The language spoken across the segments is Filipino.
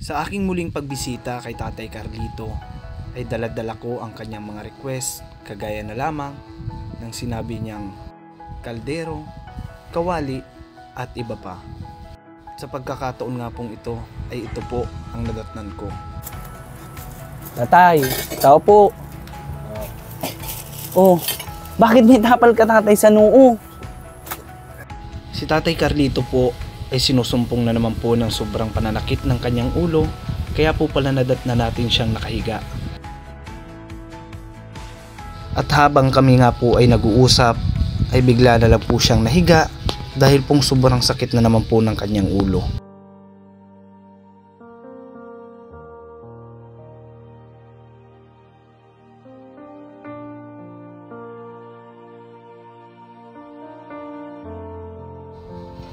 Sa aking muling pagbisita kay Tatay Carlito ay dala-dala ko ang kanyang mga request kagaya na lamang ng sinabi niyang kaldero, kawali at iba pa. Sa pagkakataon nga pong ito ay ito po ang nadatnan ko. Tatay, tao po. Oh, bakit may tapal ka tatay sa noo? Si Tatay Carlito po ay sinusumpong na naman po ng sobrang pananakit ng kanyang ulo, kaya po pala nadatnan natin siyang nakahiga. At habang kami nga po ay nag-uusap, ay bigla na lang po siyang nahiga dahil pong sobrang sakit na naman po ng kanyang ulo.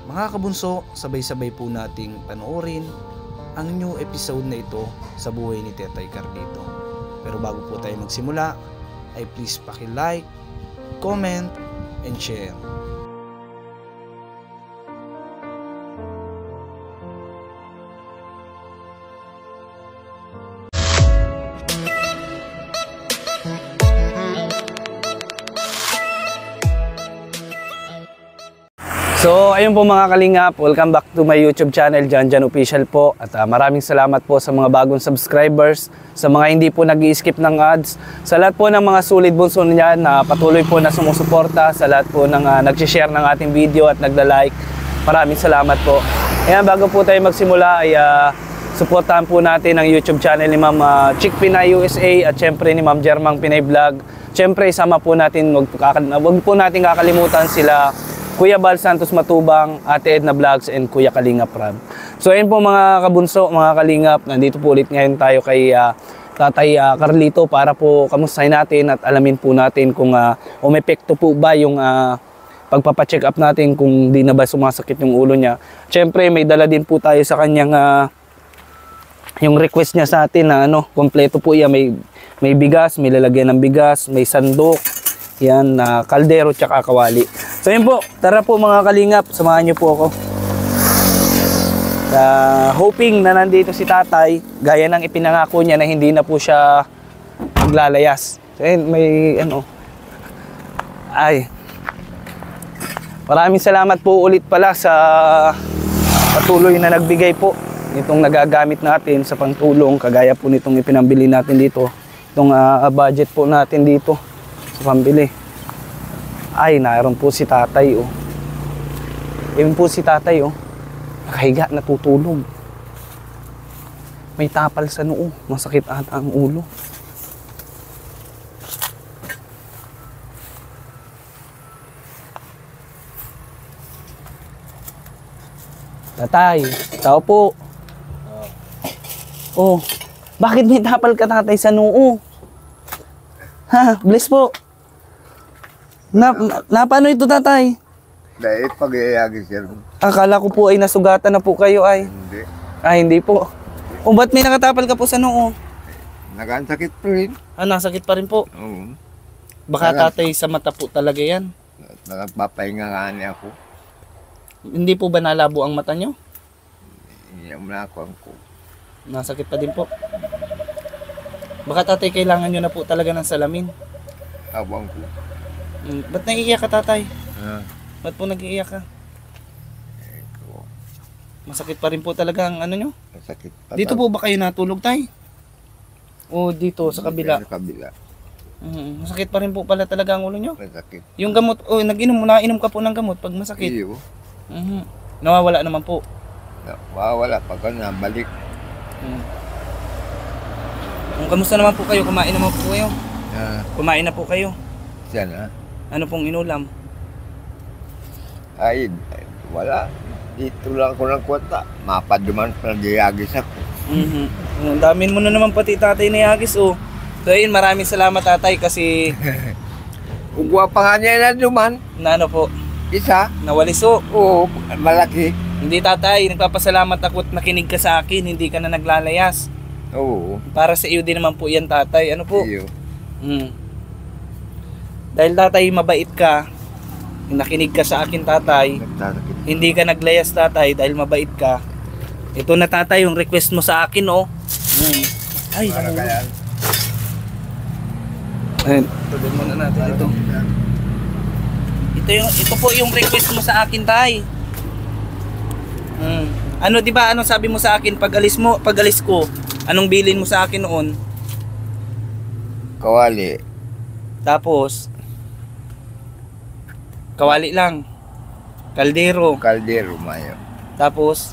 Mga kabunso, sabay-sabay po nating panoorin ang new episode na ito sa buhay ni Tatay Carlito. Pero bago po tayo magsimula, ay please paki-like, comment, and share. So, ayun po mga kalingap, welcome back to my YouTube channel, Janjan Official po. At maraming salamat po sa mga bagong subscribers, sa mga hindi po nag-i-skip ng ads, sa lahat po ng mga sulit bunso niyan na patuloy po na sumusuporta, sa lahat po ng nag-share ng ating video at nagla-like. Maraming salamat po. Ayan, bago po tayo magsimula ay suportahan po natin ang YouTube channel ni Ma'am Chick Pinay USA at syempre ni Ma'am Jermang Pinay Vlog. Syempre, isama po natin, wag po natin kakalimutan sila Kuya Bal Santos Matubang, Ate Edna Vlogs, and Kuya Kalingap Rab. So ayun po mga kabunso, mga kalingap, nandito po ulit ngayon tayo kay Tatay Carlito para po kamustahin natin at alamin po natin kung umepekto po ba yung pagpapacheck up natin, kung di na ba sumasakit yung ulo niya. Siyempre may dala din po tayo sa kanyang yung request niya sa atin na kompleto po yan. May bigas, may lalagyan ng bigas, may sandok, yan, kaldero, tsaka kawali. So yun po, tara po mga kalingap, samahan niyo po ako. Hoping na nandito si tatay, gaya ng ipinangako niya na hindi na po siya maglalayas. So yun, may maraming salamat po ulit pala sa patuloy na nagbigay po nitong nagagamit natin sa pangtulong, kagaya po nitong ipinambili natin dito, itong budget po natin dito sa pambili. Ay, naroon po si tatay, oh. Ayun po si tatay, oh. Nakahiga, natutulog. May tapal sa noo. Masakit ata ang ulo. Tatay, tao po. Oh, bakit may tapal ka tatay sa noo? Ha, bless po. Paano ito tatay? Dahil pag-iayagin siya. Akala ko po ay nasugatan na po kayo ay. Hindi. Hindi po. O ba't may nakatapal ka po sa noo? Nagkasakit pa rin. Nasakit pa rin po. Oo. Baka tatay sa mata po talaga yan. Nagpapahinga nga niya ako. Hindi po ba nalabo ang mata nyo? Iyamlakuan ko. Nasakit pa din po. Baka tatay kailangan nyo na po talaga ng salamin. Habang ko. Ba't naiiyak ka tatay? Ba't po nag-iiyak ka? Masakit pa rin po talaga ang nyo? Masakit pa. Dito po ba kayo natulog tay? O dito sa kabila? Sa kabila. Masakit pa rin po pala talaga ang ulo nyo? Masakit. Yung gamot, nainom ka po ng gamot pag masakit? Iyo. Nawawala naman po? Wala pagka nabalik. Kamusta naman po kayo? Kumain naman po kayo? Kumain na po kayo? Siya na. Ano pong inulam? Ay, wala. Dito lang ko ng kwata. Mapaduman pa nag-iagis ako. Ang damin mo na naman pati tatay na yagis, oh. So ayun, maraming salamat tatay kasi Ugwa pa nga niya na duman. na ano po, Isa. nawaliso. Oo, malaki. Hindi tatay, nagpapasalamat ako at nakinig ka sa akin, hindi ka na naglalayas. Oo. Para sa iyo din naman po yan tatay, ano po? Iyo. Dahil tatay mabait ka, nakinig ka sa akin tatay, Nagsasakit. hindi ka naglayas tatay dahil mabait ka, Ito na tatay, yung request mo sa akin, oh. Ay, Para kaya. ayun. Tuloy muna natin ito. Ito po yung request mo sa akin, tay. Ano, di ba? Anong sabi mo sa akin pag alis ko? Anong bilin mo sa akin noon? Kawali. Tapos kawali lang. Kaldero. Kaldero mayo. Tapos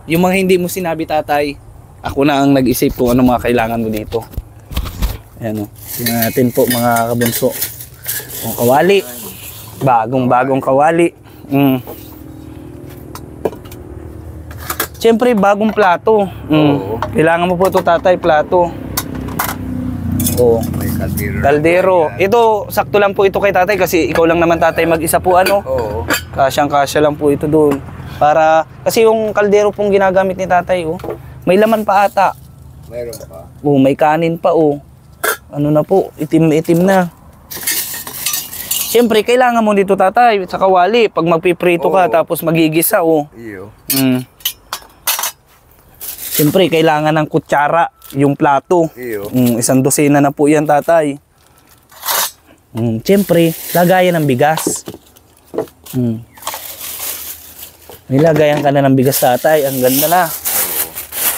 yung mga hindi mo sinabi, tatay, ako na ang nag-isip kung ano mga kailangan mo dito. Ayan o. Tingnan natin po mga kabunso. Ang kawali. Bagong kawali. Siyempre, bagong plato. Oo. Kailangan mo po ito, tatay, plato. Oh. May kaldero. Kaldero. Ito, sakto lang po ito kay tatay kasi ikaw lang naman, tatay, mag-isa po, ano. Oo. Kasyang-kasya lang po ito doon. Para, kasi yung kaldero pong ginagamit ni tatay, oh, may laman pa ata. Mayroon pa. Oh, may kanin pa, oh. Ano na po, itim na. Siyempre, kailangan mo dito, tatay, sa kawali. Pag magpiprito ka, Oo. tapos magigisa, oh. Iyo. Siyempre, kailangan ng kutsara, yung plato. Iyo. Isang dosena na po yan, tatay. Siyempre, lagayan ng bigas. May lagayan ka na ng bigas, tatay. Ang ganda na.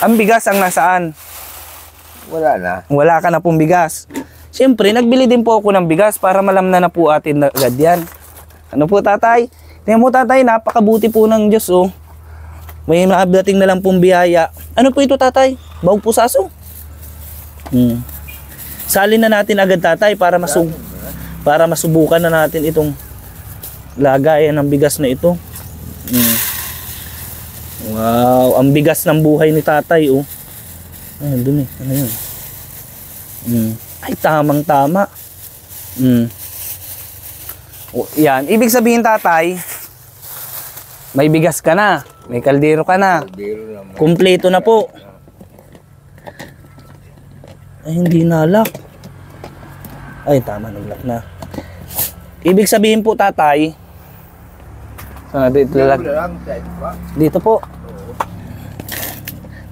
Ang bigas ang nasaan? Wala na. Wala ka na pong bigas. Siyempre, nagbili din po ako ng bigas para malamnan na po atin na agad yan. Ano po, tatay? Tingnan mo, tatay, napakabuti po ng Diyos, oh. May naabdating na lang pong biyaya. Ano po ito, tatay? Bawang pusaso? Salin na natin agad, tatay, para masubukan na natin itong lagayan ng bigas na ito. Wow, ang bigas ng buhay ni tatay, oh. Ayun, dun eh. Ano yun? Ay, tamang-tama. Yan. Ibig sabihin, tatay, may bigas ka na. May kaldero ka na. Kaldero naman. Kumpleto na po. Ay, hindi nalak. Ay, tama, naglak na. Ibig sabihin po, tatay, saan natin italag? Dito po.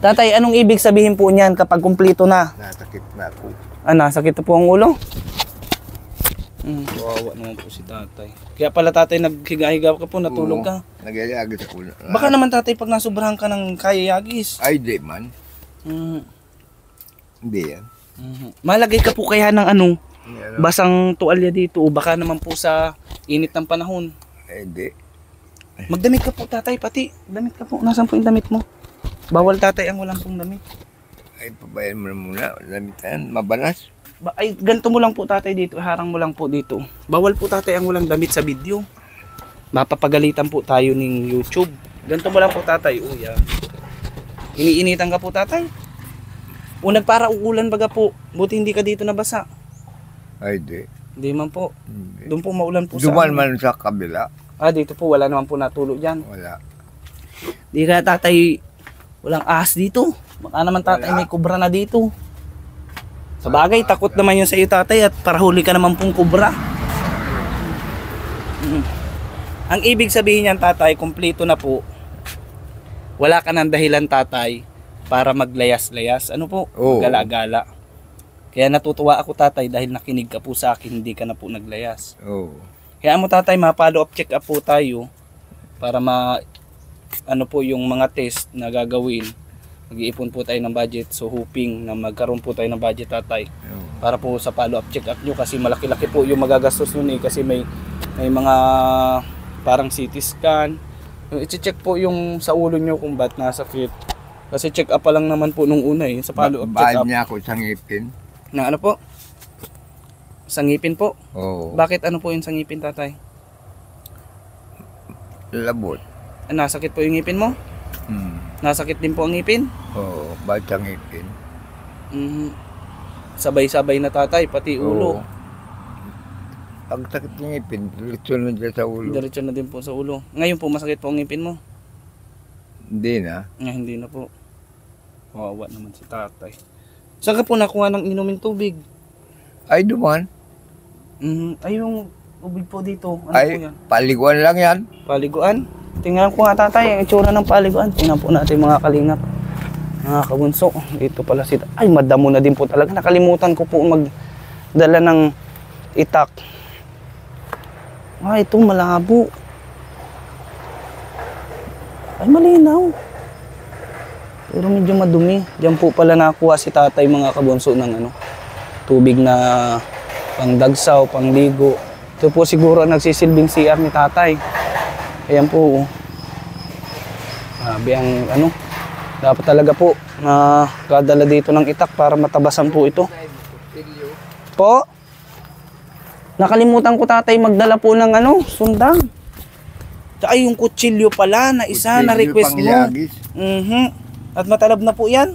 Tatay, anong ibig sabihin po niyan kapag kumpleto na? Nasakit na ako. Nasakit na po ang ulo? Kawawa naman po si tatay. Kaya pala, tatay, naghiga-higa ka po, natulog ka. Nagyayagis ako. Baka naman, tatay, pag nasubrahan ka ng kayayagis. Ay, di man. Hindi yan. Malagay ka po kaya ng ano, Yan. basang tuwalya dito, o baka naman po sa init ng panahon. Ay, di. Magdamit ka po, tatay, pati. Damit ka po. Nasaan po yung damit mo? Bawal, tatay, ang walang pong damit. Ay, pabayan mo na muna. Lamitan, mabanas. Ay, ganito mo lang po, tatay, dito. Harang mo lang po dito. Bawal po, tatay, ang walang damit sa video. Mapapagalitan po tayo ng YouTube. Ganito mo lang po, tatay. O, yan. Iniinitan ka po, tatay. O, nagpara uulan baga po. Buti hindi ka dito nabasa. Ay, di. Hindi man po. Hindi. Doon po maulan po Duman sa man sa kabila. dito po. Wala naman po natulo dyan. Wala. Di kaya, tatay, walang ahas dito. Baka naman, tatay, may kubra na dito. Sa bagay, takot naman yun sa iyo, tatay, at para huli ka naman pong kubra. Ang ibig sabihin niyan, tatay, kumpleto na po. Wala ka ng dahilan, tatay, para maglayas-layas. Ano po? Oo. Gala-gala. Kaya natutuwa ako, tatay, dahil nakinig ka po sa akin, hindi ka na po naglayas. Oo. Kaya mo, tatay, ma-follow up, check up po tayo para ano po yung mga test na gagawin. Mag-iipon po tayo ng budget, so hoping na magkaroon po tayo ng budget, tatay, para po sa follow up check up nyo, kasi malaki-laki po yung magagastos nun eh, kasi may mga parang CT scan, yung i-check po yung sa ulo nyo kung ba't nasa fit, kasi check up pa lang naman po nung una eh, sa follow up check Bahal up. niya ako sa ngipin. Na ano po? Sa ngipin po? Oo. Bakit ano po yung sa ngipin, tatay? Labot. Nasakit po yung ngipin mo? Nasakit din po ang ngipin? Oo. Bahal sa ngipin. Sabay-sabay na, tatay, pati ulo. Oo. Pag sakit ng ngipin, diretso na dyan sa ulo. Diretso na din po sa ulo. Ngayon po, masakit po ang ngipin mo? Hindi na. Hindi na po. Kawawa naman si tatay. Saan ka po nakuha ng inuming tubig? Ay, duman. Ay, yung tubig po dito. Ano po Ay, yan? paliguan lang yan. Paliguan? Tingnan ko nga tatay, ang itsura ng paliguan. Tingnan po natin mga kalingap. Mga kabunso, dito pala si tatay. Ay, madamo na din po talaga. Nakalimutan ko po magdala ng itak. Ah, ito malabo. Ay, malinaw. Pero medyo madumi. Diyan po pala nakuha si tatay mga kabunso ng tubig na pangdagsaw, pangligo. Ito po siguro nagsisilbing CR ni tatay. Ayan po. Grabe ang dapat talaga po na kadala dito ng itak para matabasan po ito. Po? Nakalimutan ko tatay magdala po ng sundang. Tsaka yung kutsilyo pala na isa na request mo. At matalab na po yan.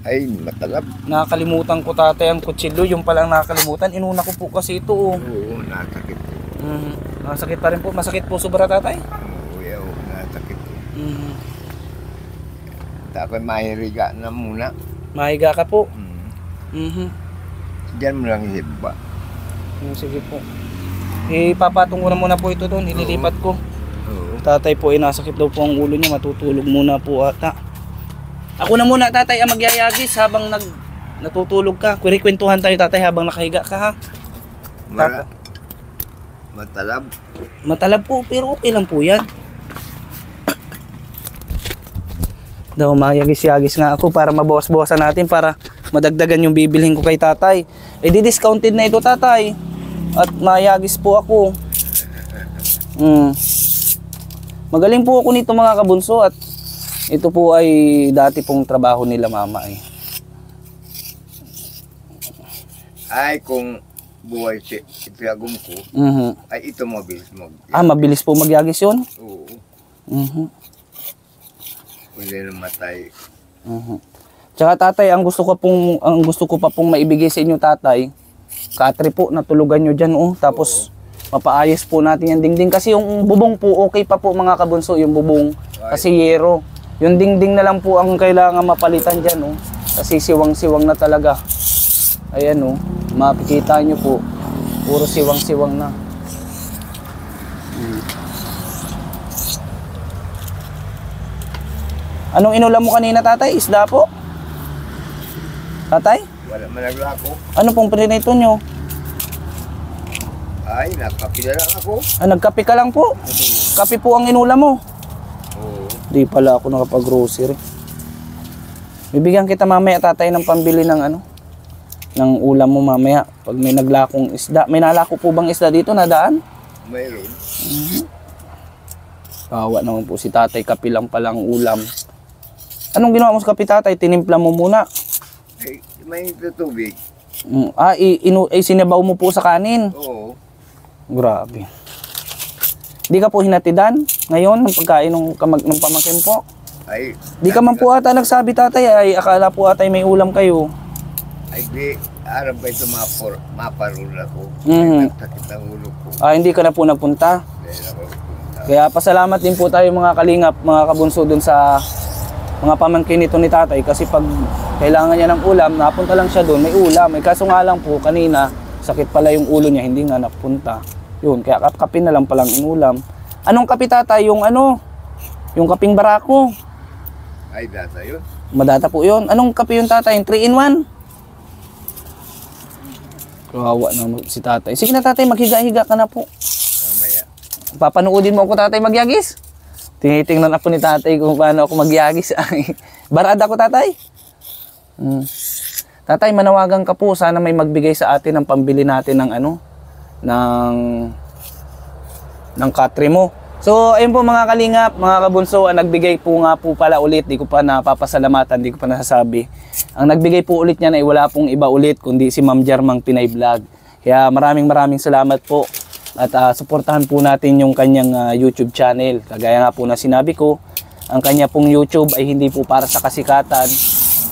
Ay, matalab. Nakalimutan ko tatay ang kutsilyo. Yung palang nakalimutan. Inuna ko po kasi ito. Oo, nasakit po. Masakit pa rin po. Masakit po sobra tatay. Oo, nasakit po. Tapos mahihiga na muna. Mahiga ka po. Diyan mo lang hiba. Sige po. Ipapatong ko na muna po ito doon. Ililipat ko. Tatay po ay nasakit daw po ang ulo niya. Matutulog muna po ata. Ako na muna tatay ang magyayagis habang natutulog ka. Kwentuhan tayo tatay habang nakahiga ka ha. Matalab. Matalab po pero okay lang po yan. Daw mayagis-yagis nga ako para mabawas-bawasan natin para madagdagan yung bibilhin ko kay tatay. Eh di discounted na ito tatay. At mayagis po ako. Magaling po ako nito mga kabunso at ito po ay dati pong trabaho nila mama eh. Ay kung buhay si itagong ko, ay ito mabilis mag. Mabilis po magyagis yun? Oo. Pwede na matay. Tsaka tatay, ang gusto ko pa pong maibigay sa inyo tatay, katri po, natulugan nyo dyan tapos mapaayos po natin yung dingding kasi yung bubong po okay pa po mga kabunso, yung bubong kasi yero. Yung dingding na lang po ang kailangan mapalitan dyan kasi siwang-siwang na talaga. Ayan makikita nyo po, puro siwang-siwang na. Anong inulam mo kanina tatay? Isda po? Tatay? Wala malagla ako. Ano pong prinito nyo? Ay, nakapila lang ako. Nagkape ka lang po? Kape po ang inulam mo? Oo. Di pala ako nakapag-grocery. Bibigyan kita mamaya tatay ng pambili ng ng ulam mo mamaya. Pag may naglakong isda. May nalako po bang isda dito na daan? Mayroon. Kawa naman po si tatay. Kape lang palang ulam. Anong ginawa mo sa kape tatay? Tinimpla mo muna. Ay, may tubig. Sinabaw mo po sa kanin? Oo. Grabe. Di ka po hinatidan ngayon ng pagkain ng pamangkin po? Ay, Di ka man po ata nagsabi tatay, ay akala po ata may ulam kayo. Ay, di, araw ba ito maparol ako. Nagtakit ang ulo ko. Hindi ka na po nagpunta. Dahil ako nagpunta. Kaya pasalamat din po tayo mga kalingap, mga kabunso dun sa mga pamangkin nito ni tatay. Kasi pag kailangan niya ng ulam, napunta lang siya dun, may ulam. Kaso nga lang po, kanina, sakit pala yung ulo niya, hindi nga napunta. Yun, kaya kape na lang palang inulam. Anong kape tatay? Yung yung kaping barako. Ay, data yun. Madata po yun. Anong kape yung tatay? 3-in-1? Kawawa naman si tatay. Sige na tatay, maghiga-higa ka na po. Mamaya. Papanoodin mo ako tatay magyagis? Tinitingnan ako ni tatay kung paano ako magyagis. Barada ko tatay? Tatay, manawagan ka po. Sana may magbigay sa atin ng pambili natin ng ng katre mo. So, ayun po mga kalingap, mga kabunso, ang nagbigay po nga po pala ulit, di ko pa napapasalamatan, di ko pa nasasabi. Ang nagbigay po ulit niyan ay wala pong iba ulit, kundi si Ma'am Jarmang Pinay Vlog. Kaya maraming salamat po. At suportahan po natin yung kanyang YouTube channel. Kagaya nga po na sinabi ko, ang kanya pong YouTube ay hindi po para sa kasikatan.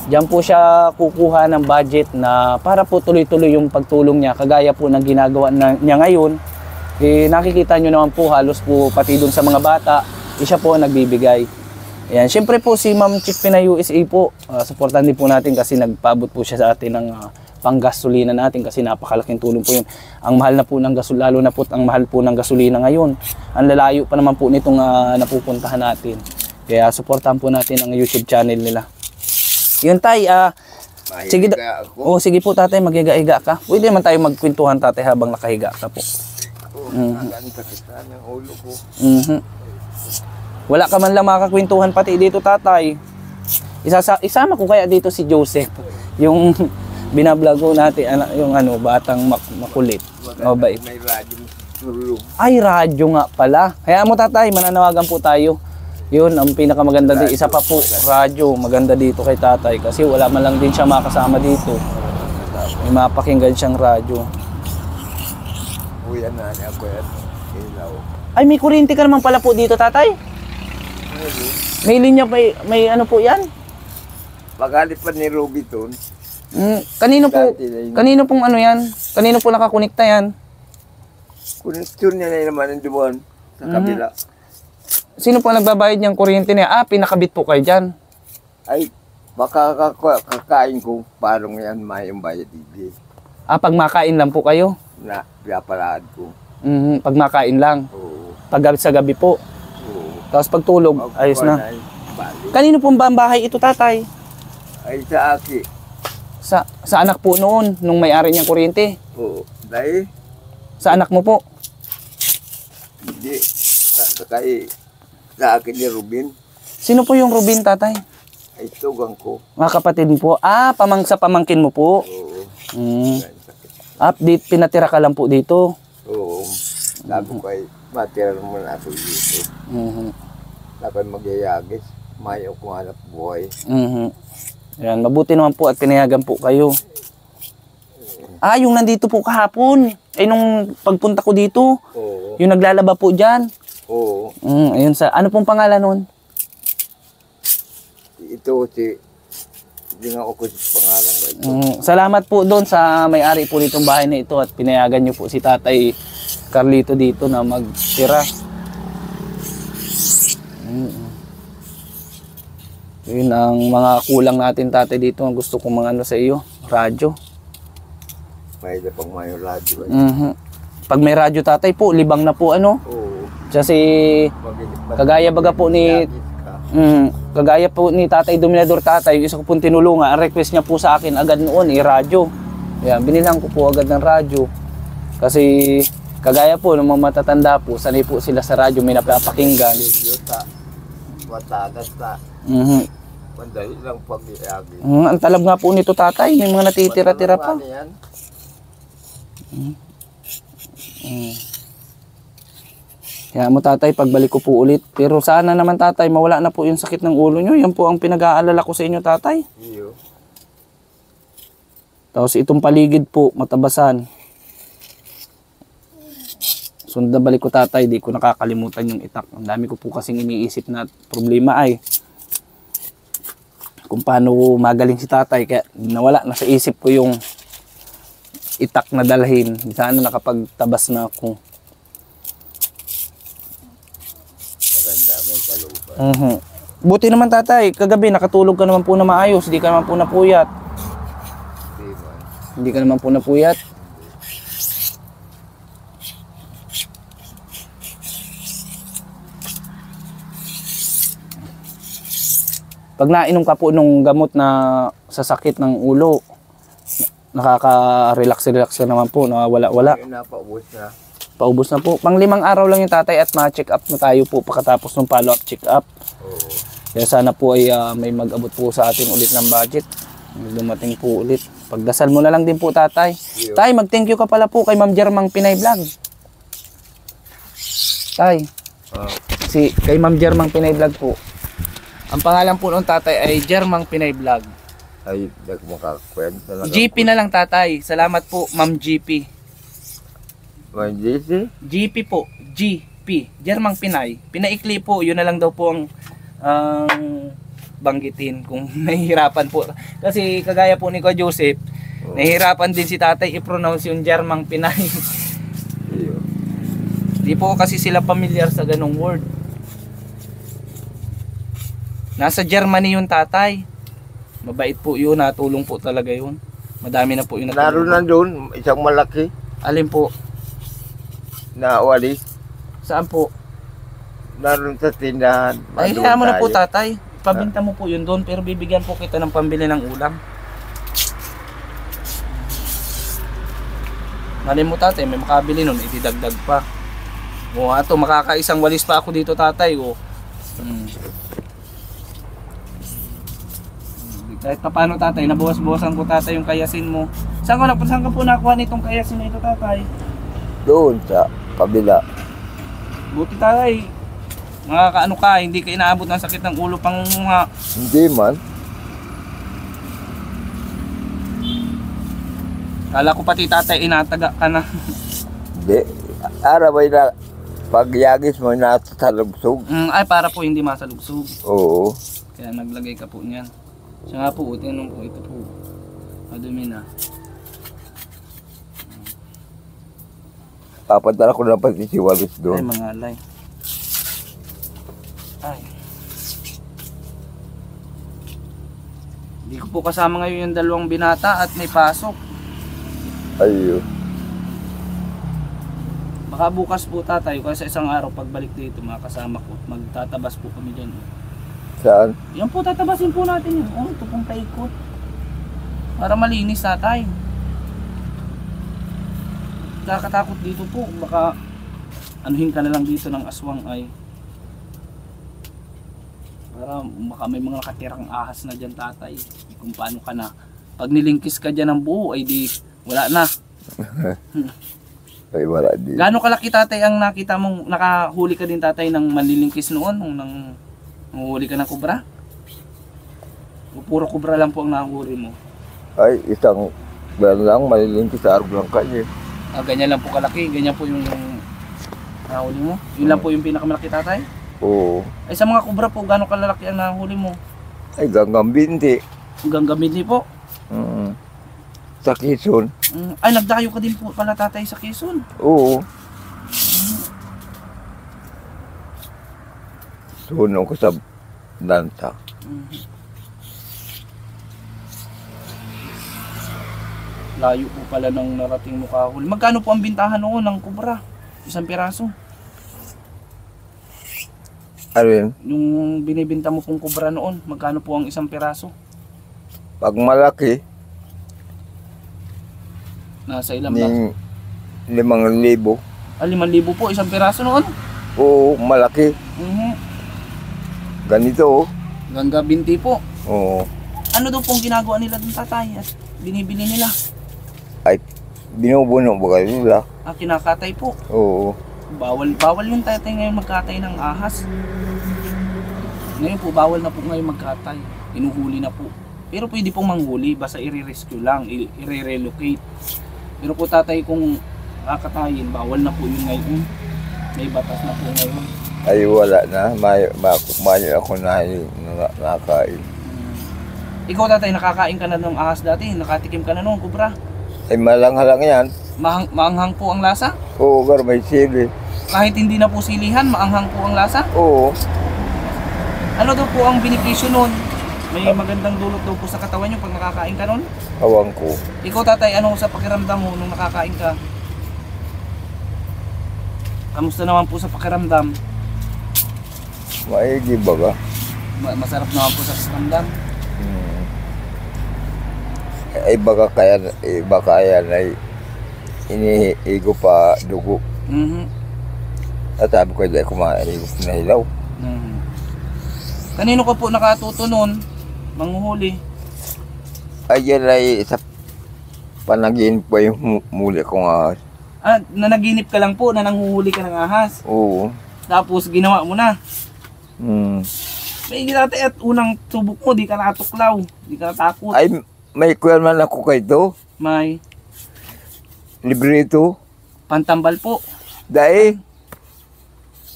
Diyan po siya kukuha ng budget na para po tuloy-tuloy yung pagtulong niya. Kagaya po ng ginagawa niya ngayon. Nakikita nyo naman po halos po pati dun sa mga bata, siya po ang nagbibigay. Ayan. Siyempre po si Ma'am Chick Pinay USA po, supportan din po natin kasi nagpaabot po siya sa atin ng panggasolina natin kasi napakalaking tulong po yun. Ang mahal na po ng gasolina, lalo na po ang mahal po ng gasolina ngayon. Ang lalayo pa naman po nitong napupuntahan natin. Kaya supportahan po natin ang YouTube channel nila. Yun tay, sige, sige po tatay, maghiga-higa ka. Pwede naman tayo magkwentuhan tatay habang nakahiga ka po. Wala ka man lang makakwentuhan pati dito tatay. Isama ko kaya dito si Joseph. Yung binablog ko natin, yung batang makulit. Mabait. May radyo tulog. Ay, radyo nga pala. Kaya mo tatay, mananawagan po tayo. Yun, ang pinakamaganda dito. Isa pa po, radyo. Maganda dito kay tatay. Kasi wala man lang din siya makasama dito. May mapakinggan siyang radyo. Uyan na niya ako yan. Ilaw. Ay, may kuryente ka naman pala po dito tatay. May linya, may ano po yan? Pagalit pa ni Robiton. Kanino pong ano yan? Kanino po nakakonekta yan? Connection niya na naman ang duwan sa kabila. Sino po nagbabayad niyang kuryente niya? Pinakabit po kayo dyan. Ay, baka kakain ko parang yan may yung bayad hindi. Pag makain lang po kayo? Na, pinaparaan ko. Pag makain lang? Oo. Pag sa gabi po? Oo. Tapos pag tulog, ayos na. Balik. Kanino pong bahay ito tatay? Ay, sa aki. Sa anak po noon, nung may-ari niyang kuryente? Oo. Dahil, Sa anak mo po? hindi. Sa akin ni Rubin, Sino po yung Rubin tatay? ay tugang ko. Mga kapatid mo po? Pamangkin mo po? Oo. Pinatira ka lang po dito? Oo. Sabi ko ay, matira mo na ako dito. Dapat magyayagis. Mayo kung hanap buhay. Yan, mabuti naman po at pinayagan po kayo. Yung nandito po kahapon. Nung pagpunta ko dito. Oo. Yung naglalaba po dyan. Oo. Ayun ano pong pangalan nun? Ito hindi nga ako sa pangalan ko ito. Salamat po doon sa may-ari po nitong bahay na ito at pinayagan niyo po si Tatay Carlito dito na magtira. Yun ang mga kulang natin tatay dito. Ang gusto kong mga sa iyo, radyo. May na pang mayo radyo. Pag may radyo tatay po, libang na po Oo. Kasi kagaya baga po ni kagaya po ni Tatay Dominador tatay, yung isa ko pong tinulungan, ang request niya po sa akin agad noon radyo. Yan, binilhan ko po agad ng radyo. Kasi kagaya po ng mga matatanda po, sanay po sila sa radyo, may napapakinggan. Matagas na. Mandali lang pag-iagi. Ang talab nga po nito tatay, may mga natitira-tira pa. Kaya mo tatay, pagbalik ko po ulit. Pero sana naman tatay, mawala na po yung sakit ng ulo nyo. Yan po ang pinag-aalala ko sa inyo tatay. Iyo. Tapos itong paligid po, matabasan. Sunod na balik ko tatay, di ko nakakalimutan yung itak. Ang dami ko po kasing iniisip na problema ay kung paano magaling si tatay. Kaya nawala na sa isip ko yung itak na dalhin. Sana nakapagtabas na ako. Maganda may kalupa. Buti naman tatay, kagabi nakatulog ka naman po na maayos. Hindi ka naman po napuyat. Hindi ka naman po napuyat. Pag nainom ka po nung gamot na sa sakit ng ulo, nakaka-relax ka naman po, nawawala-wala. Napaubos na. Paubos na po. Pang 5 araw lang yung tatay at ma-check up na tayo po pagkatapos ng follow-up check up. Oo. Kaya sana po ay may mag-abot po sa atin ulit ng budget. Dumating po ulit. Pagdasal mo na lang din po tatay. Yeah. Tay, mag-thank you ka pala po kay Ma'am Jermang Pinay Vlog. Tay, kay Ma'am Jermang Pinay Vlog po. Ang pangalan po ng tatay ay Jermang Pinay Vlog. Ay, makakakwento lang. GP na lang tatay. Salamat po, Ma'am GP. May GC? GP po, GP. Jermang Pinay. Pinaikli po, yun na lang daw po ang banggitin kung nahihirapan po. Kasi kagaya po ni Ko Joseph, nahihirapan din si tatay i-pronounce yung Jermang Pinay. Di po kasi sila familiar sa ganong word. Nasa Germany yung tatay. Mabait po yun, natulong po talaga yun. Madami na po yung Naroon natulog. na doon, isang malaki Alin po? na walis. Saan po? Naroon sa tindahan. Ay, Doon kaya mo na po tayo. tatay. Pabinta mo po yun doon, pero bibigyan po kita ng pambili ng ulam. Malay mo tatay, may makabili nun, itidagdag pa. O ato, makakaisang walis pa ako dito tatay. O. Kahit pa paano tatay, nabawas-bawasan ko tatay yung kayasin mo. Saan ka po nakuha nitong kayasin na ito tatay? Doon sa kabila. Buti tatay, makakaano ka, hindi ka inaabot ng sakit ng ulo pang nga. Hindi man. Kala ko pati tatay, inataga ka na. Hindi. Arabay na pagyagis mo nasa talugsog. Ay, para po hindi masalugsog. Oo. Kaya naglagay ka po niyan. Siya nga po, tinanong po, ito po. Madumi na. Papadala ko na pati si Walis Ay, doon. mga alay. Ay. Hindi ko po kasama ngayon yung dalawang binata at may pasok. Ayun. Baka bukas po tatay, kasi sa isang araw pagbalik dito makasama ko, magtatabas po kami dyan. Saan? Yan po, tatabasin po natin yun. Oh, ito pong paikot. Para malinis tatay. Nakakatakot dito po. Baka anuhin ka na lang dito ng aswang ay. Para baka may mga nakatirang ahas na dyan tatay. Kung paano ka na. Pag nilingkis ka dyan ng buo ay di wala na. Ay, wala din. Gaano kalaki tatay ang nakita mong nakahuli ka din tatay ng manlilingkis noon? Nung nanghuli ka ng kubra? O puro kubra lang po ang nahuli mo? Ay, isang gano'n lang, malilingkis sa arog lang kanya. Ah, ganyan lang po kalaki, ganyan po yung nahuli mo? Yun lang po yung pinakamalaki tatay? Oo. Ay sa mga kubra po, gaano kalalaki ang nahuli mo? Ay, ganggang binti. Hanggang gamit po? Sa Quezon. Ay, nagdayo ka din po pala tatay sa Quezon. Oo. Sunog ko sa danta. Layo po pala ng narating mo kahuli. Magkano po ang bintahan noon ng kubra? Isang piraso? Ano yun? Yung binibinta mo pong kubra noon, magkano po ang isang piraso? Pag malaki, Nasa ilang ba? ning 5,000. Ah, 5,000 po, isang piraso noon. Oo, malaki. Ganito, oh. Gangga 20 po. Oo. Ano daw pong ginagawa nila dun tatay at binibili nila? Ay, binubuno ba kayo nila? Ah, kinakatay po. Oo. Bawal yung tatay ngayon magkatay ng ahas. Ngayon po, bawal na po ngayon magkatay. Inuhuli na po. Pero pwede pong manghuli, basta i-rescue lang, i-relocate. Pero po tatay, kung kakatayin, bawal na po yun ngayon. May batas na po ngayon. Ay, wala na. Mayo ako na nakain. Ikaw tatay, nakakain ka na ng ahas dati, nakatikim ka na nung kubra. Ay, malanghalang yan. Maanghang po ang lasa. Oo, gar may sili. Kahit hindi na po silihan, maanghang po ang lasa. Oo. Ano daw po ang benepisyo nun? May magandang dulot daw po sa katawan nyo pag nakakain ka nun? Awang ko. Ikaw tatay, ano sa pakiramdam mo nung nakakain ka? Kamusta naman po sa pakiramdam? Maigi baga. Masarap naman po sa pakiramdam. Ay, baka yan ay inihigo pa dugo. At sabi ko, hindi kumain na hilaw. Kanino ka po nakatuto nun? Manghuhuli? Ay, yan ay sa panaginip pa yung muli kong ahas. Ah, nanaginip ka lang po na nanghuhuli ka ng ahas. Oo. Tapos ginawa mo na. Hmm. May tatay at unang subok mo, di ka natuklaw. Di ka natakot. Ay, may kuya man ako kay ito. May Libre ito. pantambal po. Dahil,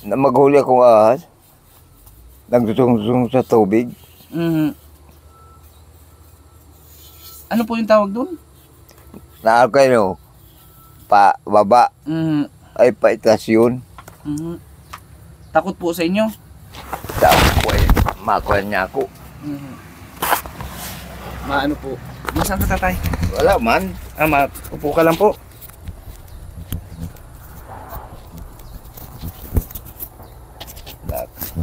na maghuli akong ahas, nagsusong sa tubig. Ano po yung tawag doon? Kayo, baba. Ay, paitas yun. Takot po sa inyo? Tapos ko ay makuha niya ako. maano po. Nasaan ka tatay? Wala man. Upo ka lang po.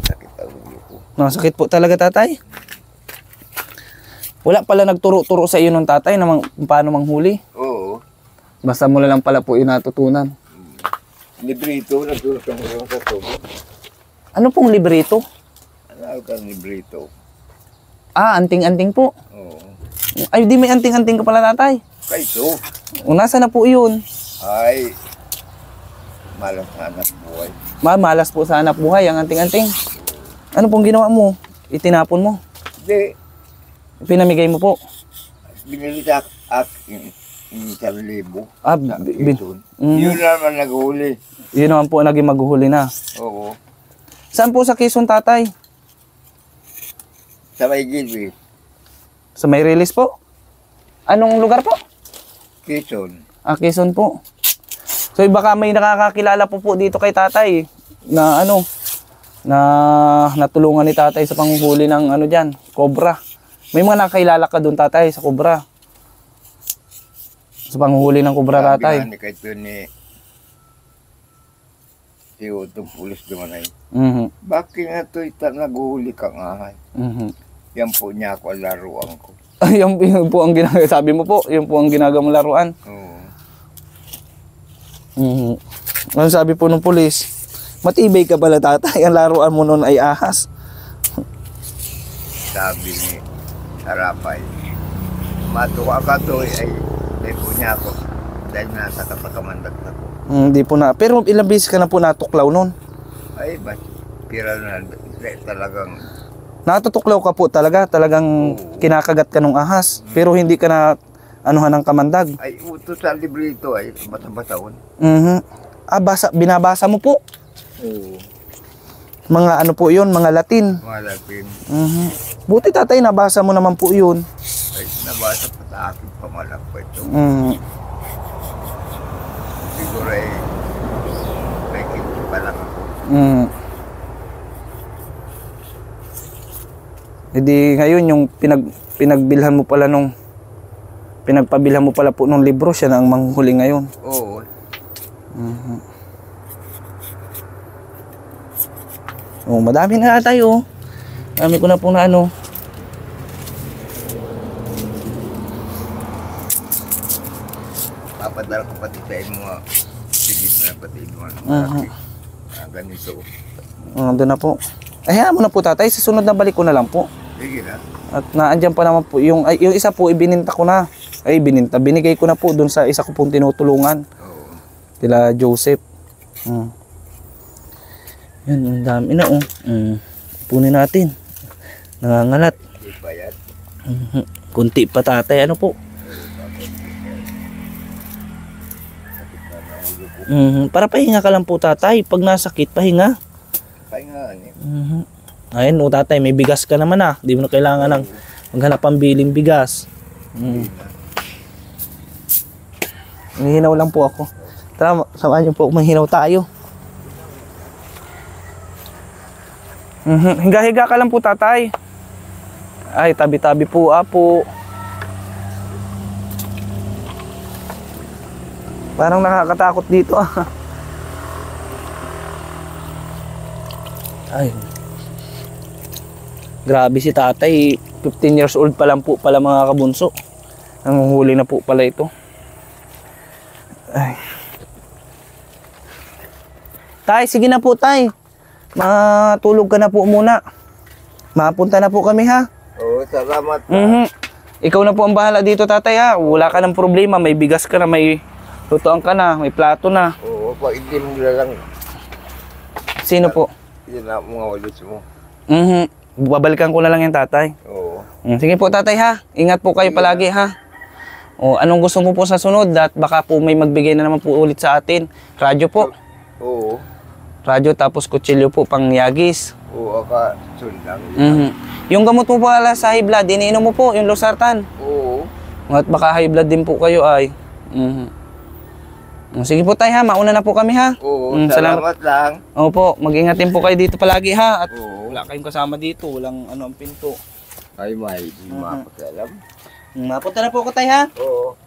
Sakit ang ulo ko. Sakit po talaga tatay. Wala pala nagturo-turo sa iyo nung tatay na paano manghuli. Oo. Basta mo lang pala po yung natutunan. Librito, nagtulog kang ulo sa tubo. Ano pong librito? Ano kang librito? Anting-anting po. Oo. Ay, di may anting-anting ka pala tatay. Kaito. Nasa na po yun? Ay. Malas na anak buhay. Malas po sa hanap buhay ang anting-anting. Ano pong ginawa mo? Itinapon mo? Hindi. Pinamigay mo po? Binili sa akin. 1,000. Yun naman naghuli. Yun naman po naging maghuhuli na. Oo. Saan po sa Quezon tatay? Sa may gilid. Sa may release po? Anong lugar po? Quezon. Quezon po. So baka may nakakakilala po dito kay tatay na natulungan ni tatay sa panghuli ng diyan, cobra. May mga nakakilala ka doon tatay sa cobra. Sa panghuli ng cobra tatay. Sabi nga ni kahit yun si Utong pulis naman ay. Bakit nga ito naghuli ka nga ay? Yan po niya ako ang laruan ko. Yan po ang ginagawa. Sabi mo po, yan po ang ginagawa mong laruan. Oo. Ano sabi po ng pulis? Matibay ka pala tatay. Ang laruan mo noon ay ahas. Sabi ni Sarapay, matuwa ka to ay po niya ako dahil nasa kapakamandag ako. Hindi po na. Pero ilang beses ka na po natuklaw noon? Ay, ba't pira na talagang... Natutuklaw ka po talagang kinakagat ka ng ahas. Pero hindi ka na anuhan ng kamandag. Ay, uto sa librito ay basa-basaon. Binabasa mo po? Oo. Mga ano po yun, mga Latin. Mga Latin. Buti tatay, nabasa mo naman po yun. Ay, nabasa pa sa aking pamalak po ito. Siguro ay may kinti pa lang ako. Hindi ngayon yung pinagbilhan mo pala pinagpabilhan mo pala po nung libro, siya na ang manghuli ngayon. Oo. Madami na tayo. Dami ko na po na Papadala ko pati sa mga sigit na pati mga malaki. Ganito. Doon na po. Hayaan mo na po tatay, sa sunod na balik ko na lang po. Sige na. At naandyan pa naman po yung isa po ibininta ko na. Binigay ko na po doon sa isa ko pong tinutulungan. Oo. Kila Joseph. Yan, ang dami na punin natin. Nangangalat. Hindi pa yan. Kunti pa tatay, ano po? Para pahinga ka lang po tatay. Pag nasakit, pahinga. Pahingaan eh. Ayun tatay, may bigas ka naman Di mo na kailangan ng maghanap ang biling bigas. Mahinaw lang po ako. Tara, samahan niyo po, mahinaw tayo. Higa-higa ka lang po tatay. Ay, tabi-tabi po apo. Parang nakakatakot dito Ay. Grabe si tatay. 15 years old pa lang po pala mga kabunso. Nanguhuli na po pala ito. Ay. Tay, sige na po tay. Matulog ka na po muna. Mapunta na po kami Oo, salamat. Ikaw na po ang bahala dito tatay Wala ka ng problema. May bigas ka na, may lutoan ka na, may plato na. Oo, pag hindi mo lang. Sino po? Yun na mga walis mo. Babalikan ko na lang yung tatay. Oo. Sige po tatay Ingat po kayo palagi anong gusto mo po sa sunod? At baka po may magbigay na naman po ulit sa atin. Radyo po. Oo. Radyo tapos kutsilyo po pang yagis. Oo, aka sundang. Yung gamot mo pala sa high blood, iniinom mo po, yung losartan. Oo. At baka high blood din po kayo ay. Sige po tay mauna na po kami Oo, salamat lang. Opo, mag-ingat din po kayo dito palagi At Oo. wala kayong kasama dito, walang ang pinto. Ay, may di mapakialam. Mapunta na po ako, tay, ha? Oo.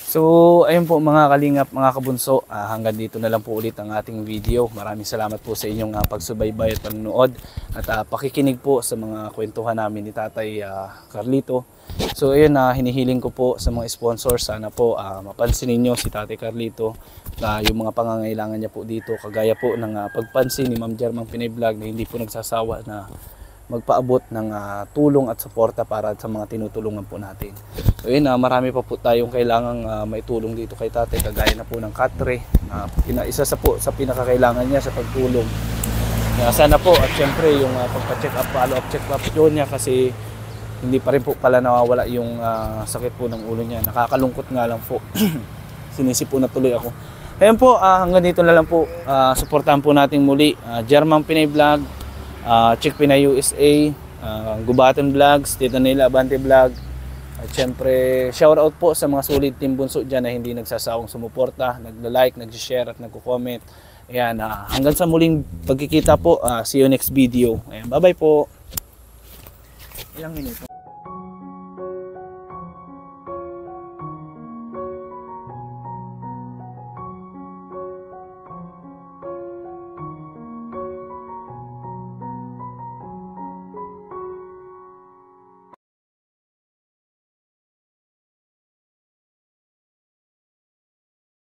So, ayun po mga kalingap, mga kabunso, hanggang dito na lang po ulit ang ating video. Maraming salamat po sa inyong pagsubaybay at panonood at pakikinig po sa mga kwentuhan namin ni Tatay Carlito. So, ayun, hinihiling ko po sa mga sponsors, sana po mapansin ninyo si Tatay Carlito na yung mga pangangailangan niya po dito, kagaya po ng pagpansin ni Ma'am Germang Pinay Vlog na hindi po nagsasawa na magpaabot ng tulong at suporta para sa mga tinutulungan po natin. So yun, marami pa po tayong kailangang maitulong dito kay Tatay, kagaya na po ng katre, isa sa pinakakailangan niya sa pagtulong. Sana po at syempre yung pagpa-check up, follow-up check up yun niya, kasi hindi pa rin po pala nawawala yung sakit po ng ulo niya. Nakakalungkot nga lang po. Sinisipo na tuloy ako. Ayun po, hanggang dito na lang po. Suportahan po natin muli Germang Pinay Vlog, Chick Pinay USA, Gubaton Vlogs, Tita Nela Abante Vlog. At syempre, shout out po sa mga solid team bunso dyan na hindi nagsasawang sumuporta, nagla-like, nag-share at nagko-comment. Ayan, hanggang sa muling pagkikita po, see you next video. Ayan, bye-bye po. Ilang minuto?